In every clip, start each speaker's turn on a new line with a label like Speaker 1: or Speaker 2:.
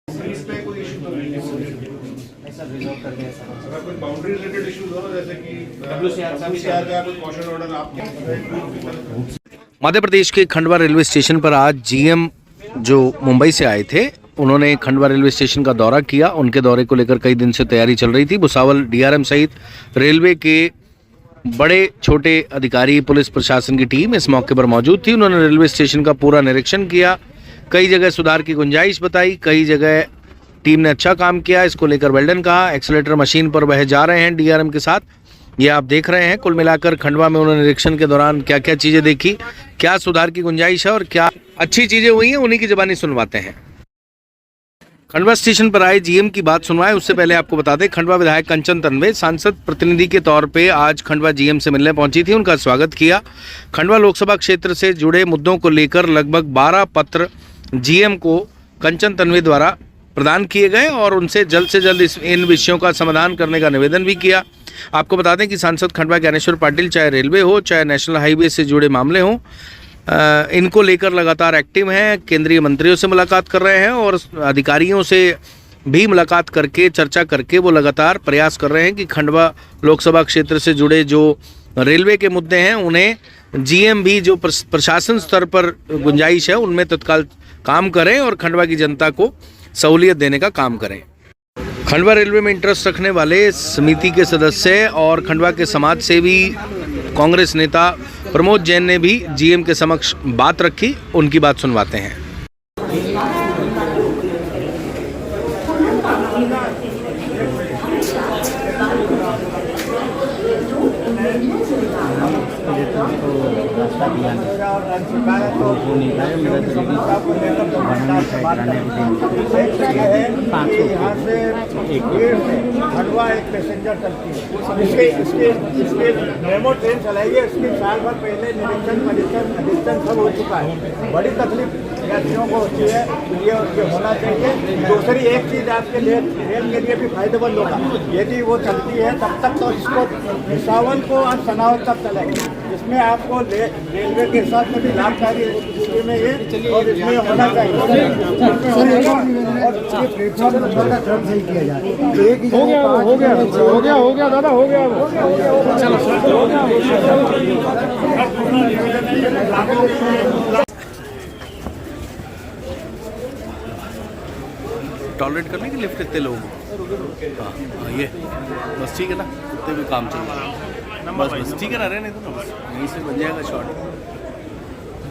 Speaker 1: इस पे कोई इशू तो नहीं है
Speaker 2: ऐसा रिजॉल्व कर दिया सर।
Speaker 1: अगर कोई बाउंड्री रिलेटेड इशूज हो जैसे कि
Speaker 2: WCR का
Speaker 1: कोई कॉशन ऑर्डर आपके
Speaker 3: मध्य प्रदेश के खंडवा रेलवे स्टेशन पर आज जीएम जो मुंबई से आए थे, उन्होंने खंडवा रेलवे स्टेशन का दौरा किया। उनके दौरे को लेकर कई दिन से तैयारी चल रही थी। भुसावल डीआरएम सहित रेलवे के बड़े छोटे अधिकारी, पुलिस प्रशासन की टीम इस मौके पर मौजूद थी। उन्होंने रेलवे स्टेशन का पूरा निरीक्षण किया, कई जगह सुधार की गुंजाइश बताई, कई जगह टीम ने अच्छा काम किया, इसको लेकर वेल्डन कहा। एक्सीलरेटर मशीन पर वह जा रहे हैं डीआरएम के साथ, ये आप देख रहे हैं। कुल मिलाकर खंडवा में उन्होंने निरीक्षण के दौरान क्या क्या चीज़ें देखी, क्या सुधार की गुंजाइश है और क्या अच्छी चीज़ें हुई हैं, उन्हीं की ज़बानी सुनवाते हैं। खंडवा स्टेशन पर आए जीएम की बात सुनवाएं उससे पहले आपको बता दें, खंडवा विधायक कंचन तन्वे सांसद प्रतिनिधि के तौर पे आज खंडवा जीएम से मिलने पहुंची थी। उनका स्वागत किया। खंडवा लोकसभा क्षेत्र से जुड़े मुद्दों को लेकर लगभग 12 पत्र जीएम को कंचन तन्वे द्वारा प्रदान किए गए और उनसे जल्द इन विषयों का समाधान करने का निवेदन भी किया। आपको बता दें कि सांसद खंडवा ज्ञानेश्वर पाटिल चाहे रेलवे हो, चाहे नेशनल हाईवे से जुड़े मामले हों, इनको लेकर लगातार एक्टिव हैं। केंद्रीय मंत्रियों से मुलाकात कर रहे हैं और अधिकारियों से भी मुलाकात करके चर्चा करके वो लगातार प्रयास कर रहे हैं कि खंडवा लोकसभा क्षेत्र से जुड़े जो रेलवे के मुद्दे हैं उन्हें जीएम भी जो प्रशासन स्तर पर गुंजाइश है उनमें तत्काल काम करें और खंडवा की जनता को सहूलियत देने का काम करें। खंडवा रेलवे में इंटरेस्ट रखने वाले समिति के सदस्य और खंडवा के समाज सेवी कांग्रेस नेता प्रमोद जैन ने भी जीएम के समक्ष बात रखी। उनकी बात सुनवाते हैं।
Speaker 2: रास्ता दिया
Speaker 4: खंडवा एक पैसेंजर चलती है, इसके मेमो ट्रेन चलाइए। इसके साल भर पहले निरीक्षण सब हो चुका है। बड़ी तकलीफ यात्रियों को होती है, ये होना चाहिए। दूसरी एक चीज़ आपके लिए रेल के लिए भी फायदेमंद होगा, यदि वो चलती है तब तक तो इसको भुसावल को और सनावल तक चलेगी। इसमें आपको रेलवे के साथ में भी लाभकारी स्थिति में ये और इसमें होना चाहिए।
Speaker 2: सही किया जाए।
Speaker 4: हो गया दादा, हो गया।
Speaker 3: टॉलरेट करने की लिफ्ट इतने लोग, हाँ ये बस ठीक है ना, इतने भी काम चल रहा है। बस ठीक है ना, रहने दो ना, बस यहीं से बन जाएगा शॉट।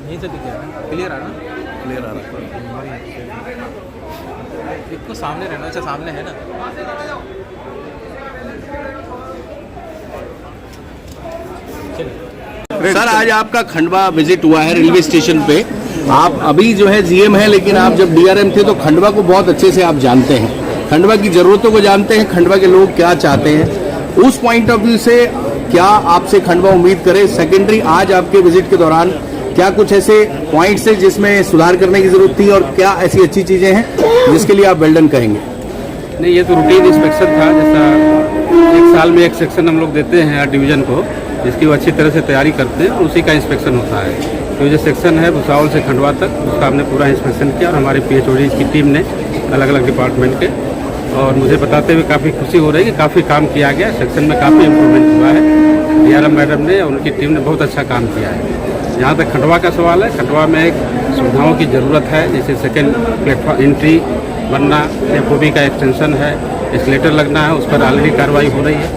Speaker 2: यहीं से दिख गया, क्लियर आ रहा,
Speaker 3: क्लियर आ रहा है।
Speaker 2: एक तो सामने रहना, अच्छा सामने है ना।
Speaker 3: सर आज आपका खंडवा विजिट हुआ है रेलवे स्टेशन पे। आप अभी जो है जीएम है, लेकिन आप जब डीआरएम थे तो खंडवा को बहुत अच्छे से आप जानते हैं, खंडवा की ज़रूरतों को जानते हैं, खंडवा के लोग क्या चाहते हैं। उस पॉइंट ऑफ व्यू से क्या आपसे खंडवा उम्मीद करे? सेकेंडरी, आज आपके विजिट के दौरान क्या कुछ ऐसे पॉइंट्स है जिसमें सुधार करने की ज़रूरत थी और क्या ऐसी अच्छी चीज़ें हैं जिसके लिए आप वेल्डन कहेंगे?
Speaker 5: नहीं, ये तो रूटीन इंस्पेक्शन था। जैसा एक साल में एक सेक्शन हम लोग देते हैं हर डिवीज़न को, जिसकी वो अच्छी तरह से तैयारी करते हैं और उसी का इंस्पेक्शन होता है। तो जो सेक्शन है भुसावल से खंडवा तक, उसका हमने पूरा इंस्पेक्शन किया और हमारे पीएचओडी की टीम ने अलग अलग डिपार्टमेंट के, और मुझे बताते हुए काफ़ी खुशी हो रही है कि काफ़ी काम किया गया, सेक्शन में काफ़ी इम्प्रूवमेंट हुआ है। डीआरएम मैडम ने और उनकी टीम ने बहुत अच्छा काम किया है। जहाँ तक खंडवा का सवाल है, खंडवा में एक सुविधाओं की ज़रूरत है, जैसे सेकेंड प्लेटफॉर्म एंट्री बनना, एफओबी का एक्सटेंशन है, एस्केलेटर लगना है, उस पर ऑलरेडी कार्रवाई हो रही है।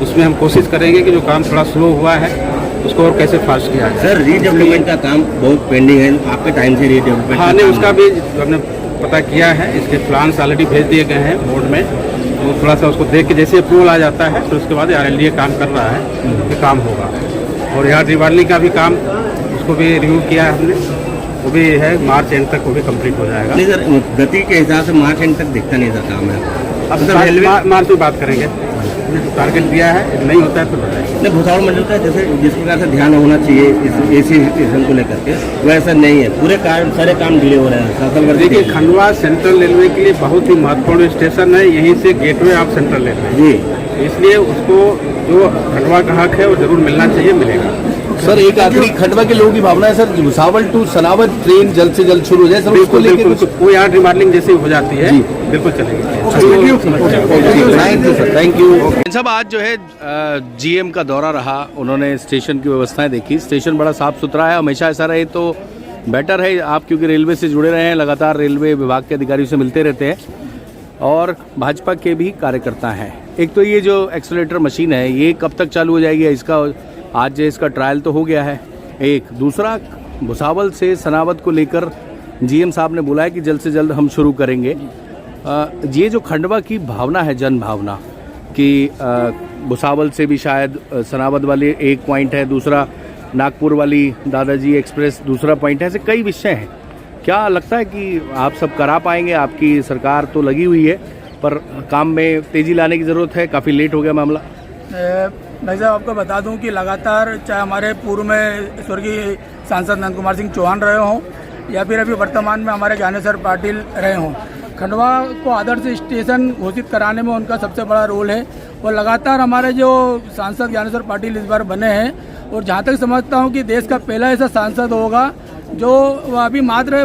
Speaker 5: उसमें हम कोशिश करेंगे कि जो काम थोड़ा स्लो हुआ है उसको और कैसे फास्ट किया जाए।
Speaker 6: सर रीडेवलपमेंट का काम बहुत पेंडिंग है, आपके टाइम से रीडेवलपमेंट।
Speaker 5: हाँ नहीं, उसका भी हमने पता किया है, इसके प्लान्स ऑलरेडी भेज दिए गए हैं बोर्ड में। तो थोड़ा सा उसको देख के जैसे अप्रूवल आ जाता है फिर उसके बाद RLDA काम कर रहा है कि काम होगा। और यहाँ रिवार्डलिंग का भी काम, उसको भी रिव्यू किया है हमने, वो भी है मार्च एंड तक वो भी कंप्लीट हो जाएगा।
Speaker 6: नहीं सर, गति के हिसाब से मार्च एंड तक दिखता नहीं था काम है।
Speaker 5: अब सर रेलवे मार्च में बात करेंगे, टारगेट दिया है, नहीं होता है तो बताएंगे।
Speaker 6: नहीं, भुसावल मंडल का जैसे जिस प्रकार से ध्यान होना चाहिए इस एसी स्टेशन को लेकर के, वैसा नहीं है। पूरे काम, सारे काम डिले हो रहे हैं शासन।
Speaker 5: देखिए, खंडवा सेंट्रल रेलवे के लिए बहुत ही महत्वपूर्ण स्टेशन है, यहीं से गेटवे ऑफ सेंट्रल रेलवे जी, इसलिए उसको जो खंडवा का हक है वो जरूर मिलना चाहिए, मिलेगा।
Speaker 3: सर एक आखिरी खंडवा के लोगों की भावना है sir, Bhusawal to Sanawad train जल्द से जल्द शुरू हो जाए सर, उसको
Speaker 5: बिल्कुल
Speaker 3: लेकर
Speaker 5: बिल्कुल, वो यहाँ रिमॉडलिंग जैसे हो जाती है, बिल्कुल चलेगी।
Speaker 3: Thank you sir, thank you. साहब आज जो है जीएम का दौरा रहा, उन्होंने स्टेशन की व्यवस्थाएं देखी। स्टेशन बड़ा साफ सुथरा है, हमेशा ऐसा रहे तो बेटर है। आप क्योंकि रेलवे से जुड़े रहे हैं, लगातार रेलवे विभाग के अधिकारियों से मिलते रहते हैं और भाजपा के भी कार्यकर्ता हैं। एक तो ये जो एक्सेलेरेटर मशीन है ये कब तक चालू हो जाएगी, इसका आज इसका ट्रायल तो हो गया है। एक दूसरा, भुसावल से सनावद को लेकर जीएम साहब ने बोला है कि जल्द से जल्द हम शुरू करेंगे। ये जो खंडवा की भावना है, जन भावना कि भुसावल से भी शायद सनावद वाले एक पॉइंट है, दूसरा नागपुर वाली दादाजी एक्सप्रेस दूसरा पॉइंट है, ऐसे कई विषय हैं। क्या लगता है कि आप सब करा पाएंगे? आपकी सरकार तो लगी हुई है पर काम में तेज़ी लाने की ज़रूरत है, काफ़ी लेट हो गया मामला।
Speaker 7: भाई साहब आपको बता दूं कि लगातार चाहे हमारे पूर्व में स्वर्गीय सांसद नंद कुमार सिंह चौहान रहे हों या फिर अभी वर्तमान में हमारे ज्ञानेश्वर पाटिल रहे हों, खंडवा को आदर्श स्टेशन घोषित कराने में उनका सबसे बड़ा रोल है। और लगातार हमारे जो सांसद ज्ञानेश्वर पाटिल इस बार बने हैं और जहाँ तक समझता हूँ कि देश का पहला ऐसा सांसद होगा जो अभी मात्र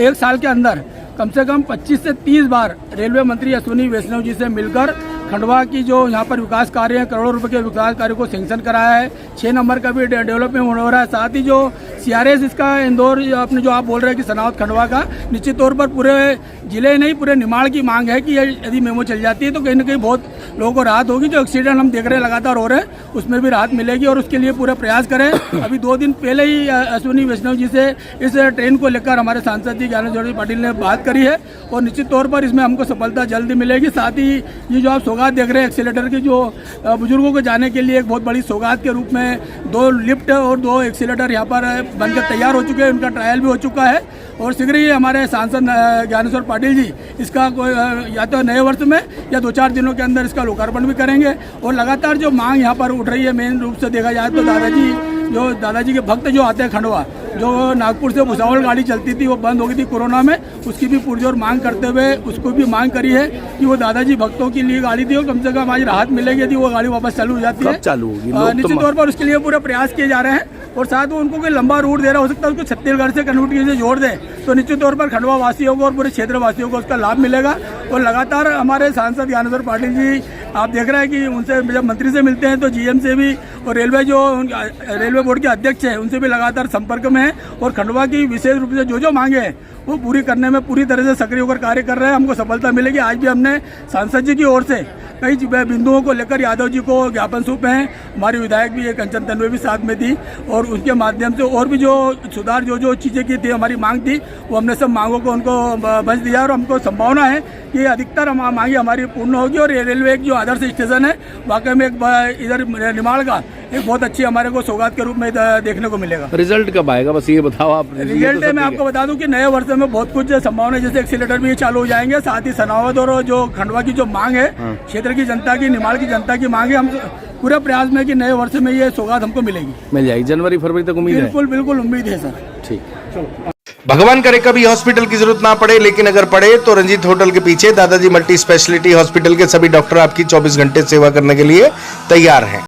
Speaker 7: 1 साल के अंदर कम से कम 25 से 30 बार रेलवे मंत्री अश्विनी वैष्णव जी से मिलकर खंडवा की जो यहाँ पर विकास कार्य हैं, करोड़ों रुपए के विकास कार्य को सैंक्शन कराया है। 6 नंबर का भी डेवलपमेंट हो रहा है। साथ ही जो CRS इसका इंदौर अपने जो आप बोल रहे हैं कि सनावद खंडवा का, निश्चित तौर पर पूरे जिले नहीं पूरे निमाड़ की मांग है कि यदि मेमो चल जाती है तो कहीं ना कहीं बहुत लोगों को राहत होगी। जो एक्सीडेंट हम देख रहे हैं लगातार हो रहे हैं उसमें भी राहत मिलेगी और उसके लिए पूरा प्रयास करें। अभी 2 दिन पहले ही अश्विनी वैष्णव जी से इस ट्रेन को लेकर हमारे सांसद जी ज्ञानेश्वर पाटिल ने बात करी है और निश्चित तौर पर इसमें हमको सफलता जल्दी मिलेगी। साथ ही ये जो आप सौगात देख रहे हैं एक्सीलेटर की, जो बुजुर्गों को जाने के लिए एक बहुत बड़ी सौगात के रूप में 2 लिफ्ट और 2 एक्सीलेटर यहाँ पर बनकर तैयार हो चुके हैं, उनका ट्रायल भी हो चुका है और शीघ्र ही हमारे सांसद ज्ञानेश्वर पाटिल जी इसका या तो नए वर्ष में या 2-4 दिनों के अंदर इसका लोकार्पण भी करेंगे। और लगातार जो मांग यहाँ पर उठ रही है, मेन रूप से देखा जाए तो दादाजी के भक्त जो आते हैं खंडवा, जो नागपुर से भुसावल गाड़ी चलती थी वो बंद हो गई थी कोरोना में, उसकी भी पुरजोर मांग करते हुए उसको भी मांग करी है कि वो दादाजी भक्तों के लिए गाड़ी थी और कम से कम आज राहत मिलेगी यदि वो गाड़ी वापस चालू हो जाती है।
Speaker 3: चालू होगी
Speaker 7: निश्चित तौर पर उसके लिए पूरे प्रयास किए जा रहे हैं और साथ में उनको कोई लंबा रूट दे रहा हो सकता है उसको छत्तीसगढ़ से कनेक्टिविटी से जोड़ दें तो निश्चित तौर पर खंडवा वासियों को और पूरे क्षेत्र वासियों को उसका लाभ मिलेगा। और लगातार हमारे सांसद ज्ञानेश्वर पाटिल जी आप देख रहे हैं कि उनसे जब मंत्री से मिलते हैं तो GM से भी और रेलवे बोर्ड के अध्यक्ष हैं उनसे भी लगातार संपर्क में है और खंडवा की विशेष रूप से जो मांगे हैं वो पूरी करने में पूरी तरह से सक्रिय होकर कार्य कर रहे हैं। हमको सफलता मिलेगी। आज भी हमने सांसद जी की ओर से कई बिंदुओं को लेकर यादव जी को ज्ञापन सौंपे हैं। हमारी विधायक भी कंचन तन्वे भी साथ में थी और उनके माध्यम से और भी जो सुधार जो चीज़ें की थी, हमारी मांग थी, वो हमने सब मांगों को उनको बच दिया और हमको संभावना है कि अधिकतर मांगे हमारी पूर्ण होगी और रेलवे एक जो आदर्श स्टेशन है वाकई में एक इधर निमाड़ का एक बहुत अच्छी हमारे को सौगात के रूप में देखने को मिलेगा।
Speaker 3: रिजल्ट कब आएगा बस ये बताओ आप।
Speaker 7: रिजल्ट मैं आपको बता दूं कि नए वर्ष में बहुत कुछ संभावना है, जैसे एक्सीलेटर भी चालू हो जाएंगे। साथ ही सनावद और जो खंडवा की जो मांग है, क्षेत्र की जनता की, निमाड़ की जनता की मांग है, हम पूरे प्रयास में कि नए वर्ष में ये सौगात हमको मिलेगी,
Speaker 3: मिल जाएगी। जनवरी फरवरी तक उम्मीद है?
Speaker 7: बिल्कुल बिल्कुल उम्मीद है सर।
Speaker 3: ठीक। भगवान करे कभी हॉस्पिटल की जरूरत ना पड़े, लेकिन अगर पड़े तो रंजीत होटल के पीछे दादाजी मल्टी स्पेशलिटी हॉस्पिटल के सभी डॉक्टर आपकी 24 घंटे सेवा करने के लिए तैयार हैं।